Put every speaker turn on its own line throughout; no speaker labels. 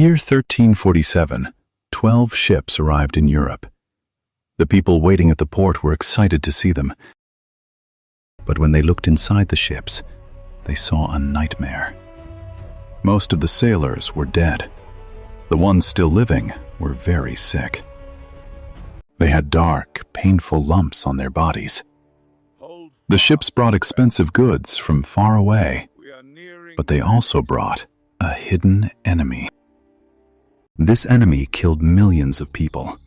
year 1347, 12 ships arrived in Europe. The people waiting at the port were excited to see them. But when they looked inside the ships, they saw a nightmare. Most of the sailors were dead. The ones still living were very sick. They had dark, painful lumps on their bodies. The ships brought expensive goods from far away, but they also brought a hidden enemy. This enemy killed millions of people.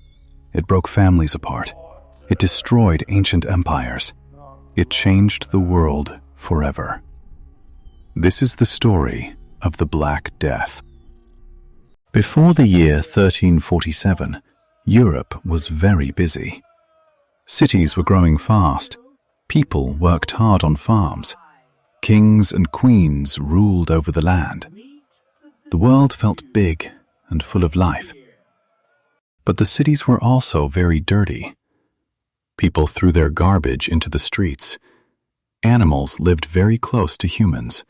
It broke families apart. It destroyed ancient empires. It changed the world forever. This is the story of the Black Death. Before the year 1347, Europe was very busy. Cities were growing fast. People worked hard on farms. Kings and queens ruled over the land. The world felt big and full of life. But the cities were also very dirty. People threw their garbage into the streets. Animals lived very close to humans.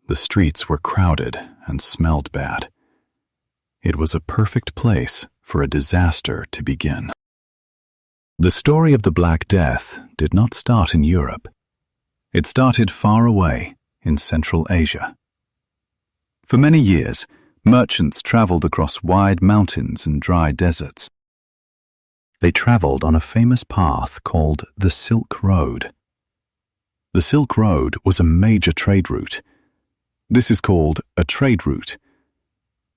The streets were crowded and smelled bad. It was a perfect place for a disaster to begin. The story of the Black Death did not start in Europe. It started far away in Central Asia. For many years, merchants traveled across wide mountains and dry deserts. They traveled on a famous path called the Silk Road. The Silk Road was a major trade route. This is called a trade route.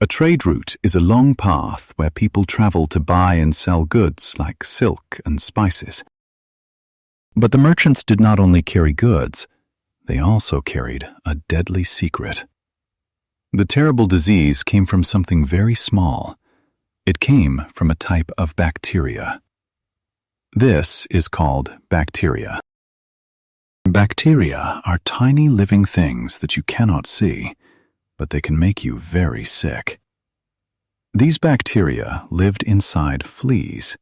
A trade route is a long path where people travel to buy and sell goods like silk and spices. But the merchants did not only carry goods, they also carried a deadly secret. The terrible disease came from something very small. It came from a type of bacteria. This is called bacteria. Bacteria are tiny living things that you cannot see, but they can make you very sick. These bacteria lived inside fleas.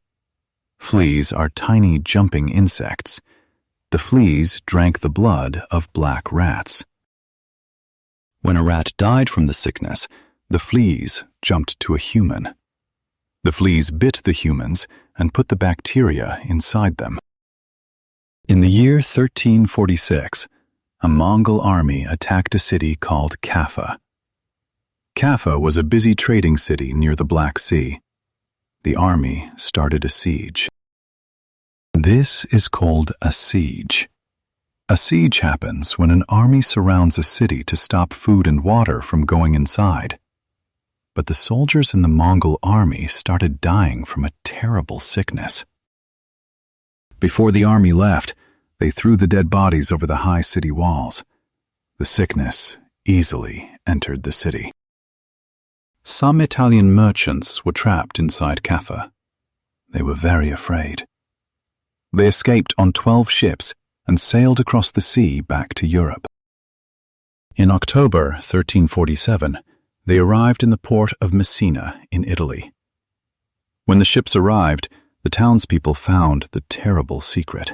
Fleas are tiny jumping insects. The fleas drank the blood of black rats. When a rat died from the sickness, the fleas jumped to a human. The fleas bit the humans and put the bacteria inside them. In the year 1346, a Mongol army attacked a city called Kaffa. Kaffa was a busy trading city near the Black Sea. The army started a siege. This is called a siege. A siege happens when an army surrounds a city to stop food and water from going inside. But the soldiers in the Mongol army started dying from a terrible sickness. Before the army left, they threw the dead bodies over the high city walls. The sickness easily entered the city. Some Italian merchants were trapped inside Kaffa. They were very afraid. They escaped on 12 ships and sailed across the sea back to Europe. In October 1347, they arrived in the port of Messina in Italy. When the ships arrived, the townspeople found the terrible secret.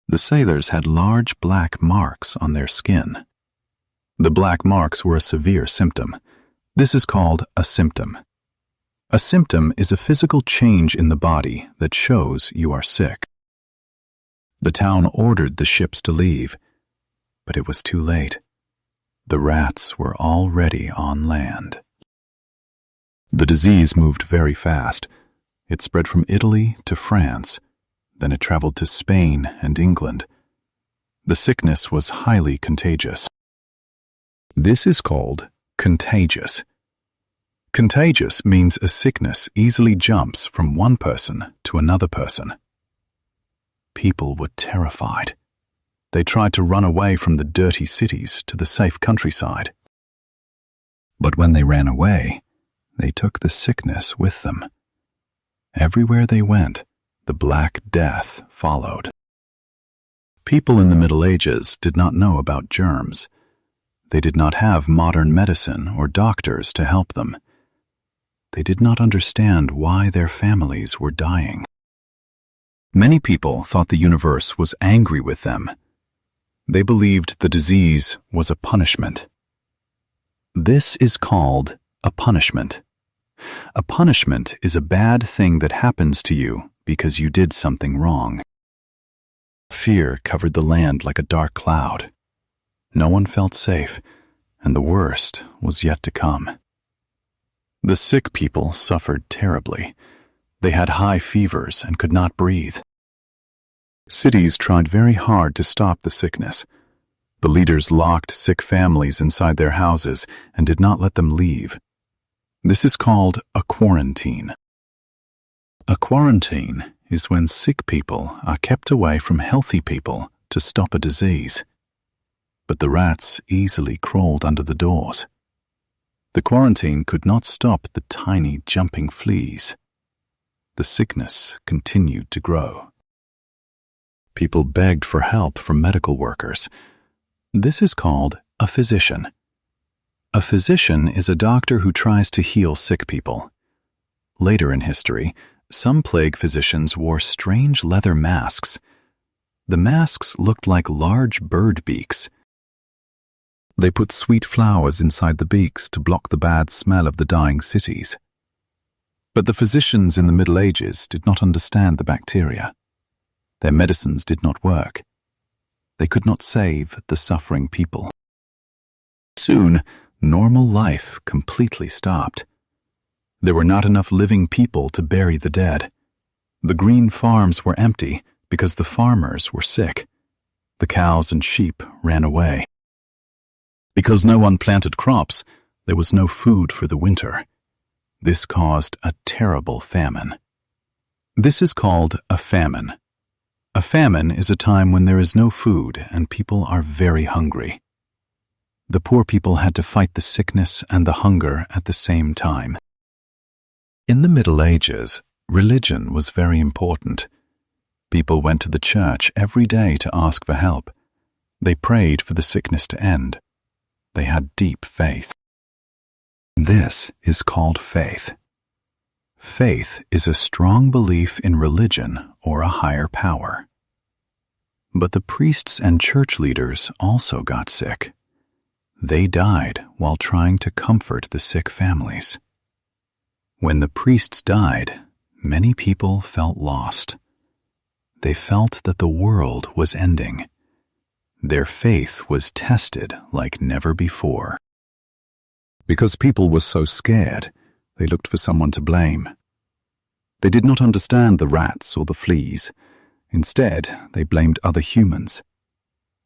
The sailors had large black marks on their skin. The black marks were a severe symptom. This is called a symptom. A symptom is a physical change in the body that shows you are sick. The town ordered the ships to leave, but it was too late. The rats were already on land. The disease moved very fast. It spread from Italy to France. Then it traveled to Spain and England. The sickness was highly contagious. This is called contagious. Contagious means a sickness easily jumps from one person to another person. People were terrified. They tried to run away from the dirty cities to the safe countryside. But when they ran away, they took the sickness with them. Everywhere they went, the Black Death followed. People in the Middle Ages did not know about germs. They did not have modern medicine or doctors to help them. They did not understand why their families were dying. Many people thought the universe was angry with them. They believed the disease was a punishment. This is called a punishment. A punishment is a bad thing that happens to you because you did something wrong. Fear covered the land like a dark cloud. No one felt safe, and the worst was yet to come. The sick people suffered terribly. They had high fevers and could not breathe. Cities tried very hard to stop the sickness. The leaders locked sick families inside their houses and did not let them leave. This is called a quarantine. A quarantine is when sick people are kept away from healthy people to stop a disease. But the rats easily crawled under the doors. The quarantine could not stop the tiny jumping fleas. The sickness continued to grow. People begged for help from medical workers. This is called a physician. A physician is a doctor who tries to heal sick people. Later in history, some plague physicians wore strange leather masks. The masks looked like large bird beaks. They put sweet flowers inside the beaks to block the bad smell of the dying cities. But the physicians in the Middle Ages did not understand the bacteria. Their medicines did not work. They could not save the suffering people. Soon, normal life completely stopped. There were not enough living people to bury the dead. The green farms were empty because the farmers were sick. The cows and sheep ran away. Because no one planted crops, there was no food for the winter. This caused a terrible famine. This is called a famine. A famine is a time when there is no food and people are very hungry. The poor people had to fight the sickness and the hunger at the same time. In the Middle Ages, religion was very important. People went to the church every day to ask for help. They prayed for the sickness to end. They had deep faith. This is called faith. Faith is a strong belief in religion or a higher power. But the priests and church leaders also got sick. They died while trying to comfort the sick families. When the priests died, many people felt lost. They felt that the world was ending. Their faith was tested like never before. Because people were so scared, they looked for someone to blame. They did not understand the rats or the fleas. Instead, they blamed other humans.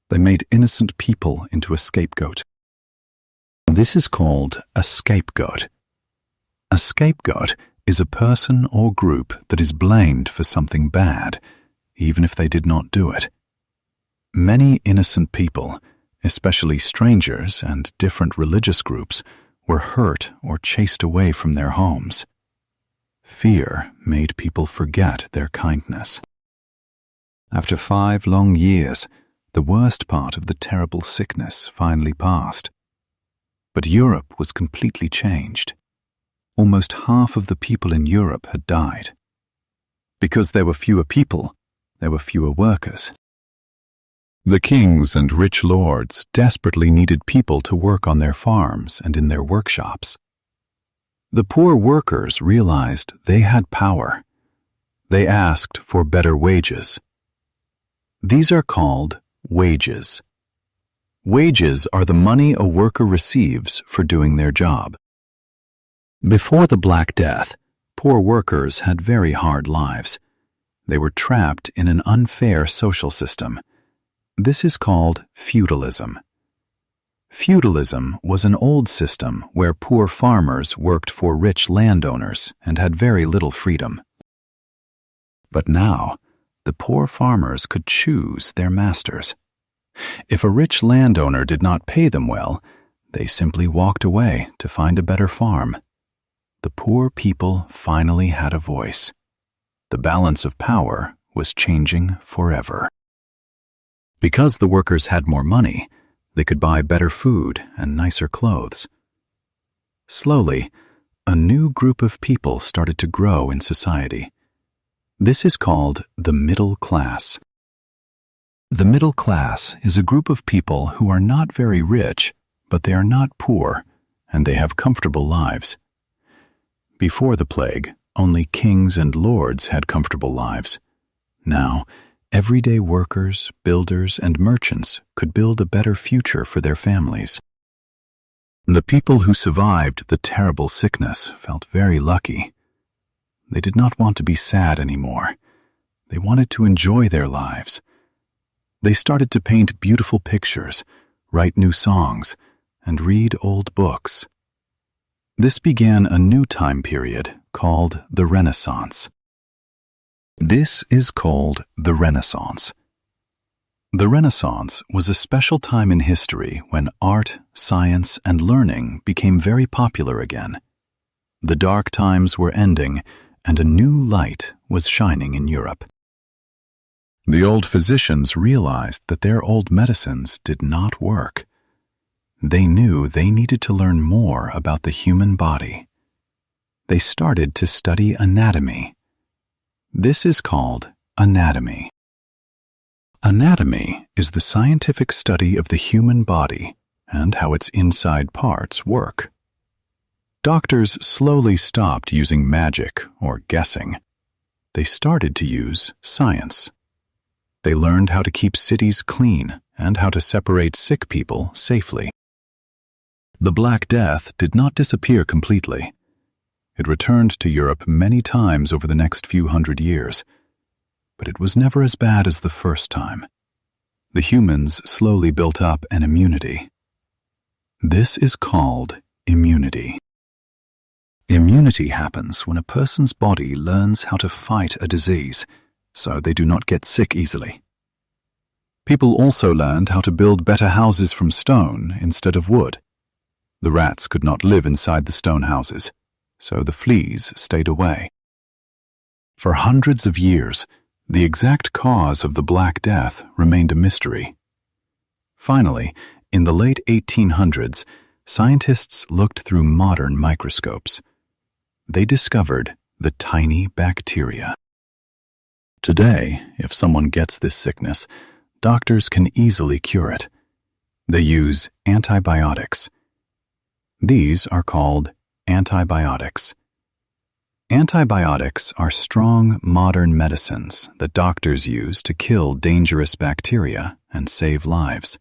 They made innocent people into a scapegoat. This is called a scapegoat. A scapegoat is a person or group that is blamed for something bad, even if they did not do it. Many innocent people, especially strangers and different religious groups, were hurt or chased away from their homes. Fear made people forget their kindness. After 5 long years, the worst part of the terrible sickness finally passed. But Europe was completely changed. Almost half of the people in Europe had died. Because there were fewer people, there were fewer workers. The kings and rich lords desperately needed people to work on their farms and in their workshops. The poor workers realized they had power. They asked for better wages. These are called wages. Wages are the money a worker receives for doing their job. Before the Black Death, poor workers had very hard lives. They were trapped in an unfair social system. This is called feudalism. Feudalism was an old system where poor farmers worked for rich landowners and had very little freedom. But now, the poor farmers could choose their masters. If a rich landowner did not pay them well, they simply walked away to find a better farm. The poor people finally had a voice. The balance of power was changing forever. Because the workers had more money, they could buy better food and nicer clothes. Slowly, a new group of people started to grow in society. This is called the middle class. The middle class is a group of people who are not very rich, but they are not poor, and they have comfortable lives. Before the plague, only kings and lords had comfortable lives. Now, everyday workers, builders, and merchants could build a better future for their families. The people who survived the terrible sickness felt very lucky. They did not want to be sad anymore. They wanted to enjoy their lives. They started to paint beautiful pictures, write new songs, and read old books. This began a new time period called the Renaissance. This is called the Renaissance. The Renaissance was a special time in history when art, science, and learning became very popular again. The dark times were ending, and a new light was shining in Europe. The old physicians realized that their old medicines did not work. They knew they needed to learn more about the human body. They started to study anatomy. This is called anatomy. Anatomy is the scientific study of the human body and how its inside parts work. Doctors slowly stopped using magic or guessing. They started to use science. They learned how to keep cities clean and how to separate sick people safely. The Black Death did not disappear completely. It returned to Europe many times over the next few hundred years, but it was never as bad as the first time. The humans slowly built up an immunity. This is called immunity. Immunity happens when a person's body learns how to fight a disease, so they do not get sick easily. People also learned how to build better houses from stone instead of wood. The rats could not live inside the stone houses, so the fleas stayed away. For hundreds of years, the exact cause of the Black Death remained a mystery. Finally, in the late 1800s, scientists looked through modern microscopes. They discovered the tiny bacteria. Today, if someone gets this sickness, doctors can easily cure it. They use antibiotics. These are called antibiotics. Antibiotics are strong, modern medicines that doctors use to kill dangerous bacteria and save lives.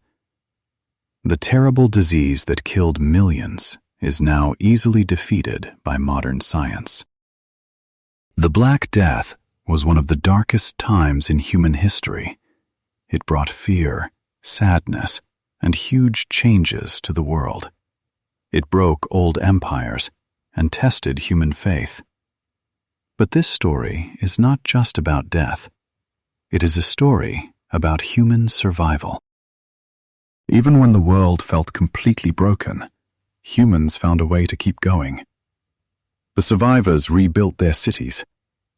The terrible disease that killed millions is now easily defeated by modern science. The Black Death was one of the darkest times in human history. It brought fear, sadness, and huge changes to the world. It broke old empires and tested human faith. But this story is not just about death. It is a story about human survival. Even when the world felt completely broken, humans found a way to keep going. The survivors rebuilt their cities.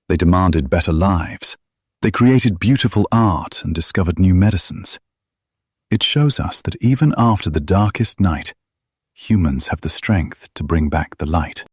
They demanded better lives. They created beautiful art and discovered new medicines. It shows us that even after the darkest night, humans have the strength to bring back the light.